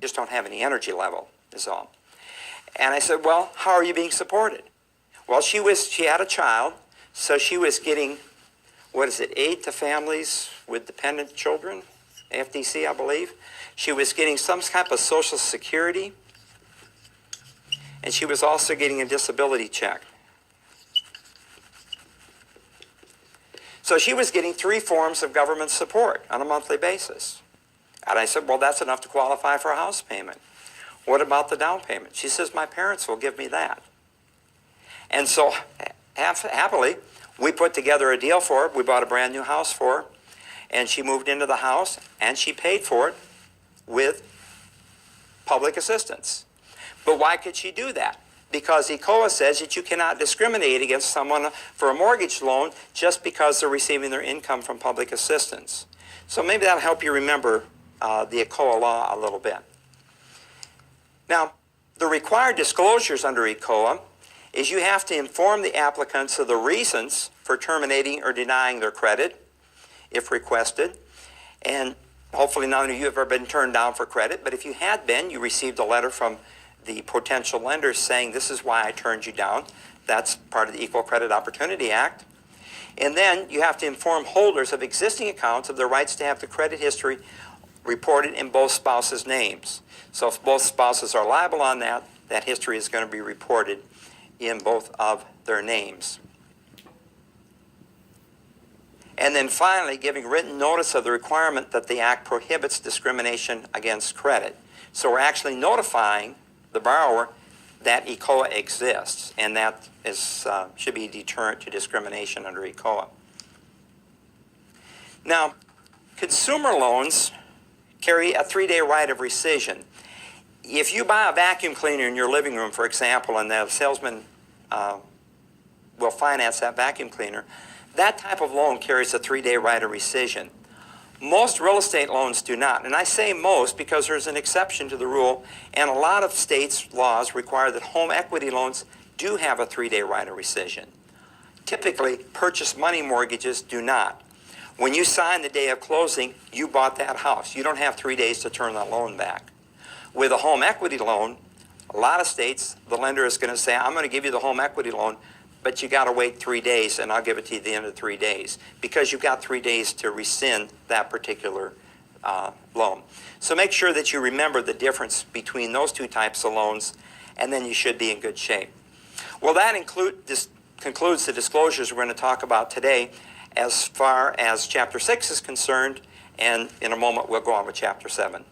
just don't have any energy level, is all. And I said, well, how are you being supported? Well, she had a child, so she was getting, what is it, aid to families with dependent children, FDC, I believe. She was getting some type of Social Security, and she was also getting a disability check. So she was getting 3 forms of government support on a monthly basis. And I said, well, that's enough to qualify for a house payment. What about the down payment? She says, my parents will give me that. And so happily, we put together a deal for her. We bought a brand new house for her, and she moved into the house, and she paid for it with public assistance. But why could she do that? Because ECOA says that you cannot discriminate against someone for a mortgage loan just because they're receiving their income from public assistance. So maybe that'll help you remember the ECOA law a little bit. Now, the required disclosures under ECOA is you have to inform the applicants of the reasons for terminating or denying their credit, if requested. And hopefully none of you have ever been turned down for credit, but if you had been, you received a letter from the potential lenders saying, this is why I turned you down. That's part of the Equal Credit Opportunity Act. And then you have to inform holders of existing accounts of their rights to have the credit history reported in both spouses' names. So if both spouses are liable on that, that history is going to be reported in both of their names. And then finally, giving written notice of the requirement that the Act prohibits discrimination against credit. So we're actually notifying the borrower that ECOA exists, and that is, should be a deterrent to discrimination under ECOA. Now, consumer loans carry a 3-day right of rescission. If you buy a vacuum cleaner in your living room, for example, and the salesman will finance that vacuum cleaner, that type of loan carries a 3-day right of rescission. Most real estate loans do not, and I say most because there's an exception to the rule, and a lot of states' laws require that home equity loans do have a 3-day right of rescission. Typically, purchase money mortgages do not. When you sign the day of closing, you bought that house. You don't have 3 days to turn that loan back. With a home equity loan, a lot of states, the lender is going to say, I'm going to give you the home equity loan, but you got to wait 3 days, and I'll give it to you at the end of 3 days, because you've got 3 days to rescind that particular loan. So make sure that you remember the difference between those 2 types of loans, and then you should be in good shape. Well, that concludes the disclosures we're going to talk about today as far as Chapter 6 is concerned, and in a moment we'll go on with Chapter 7.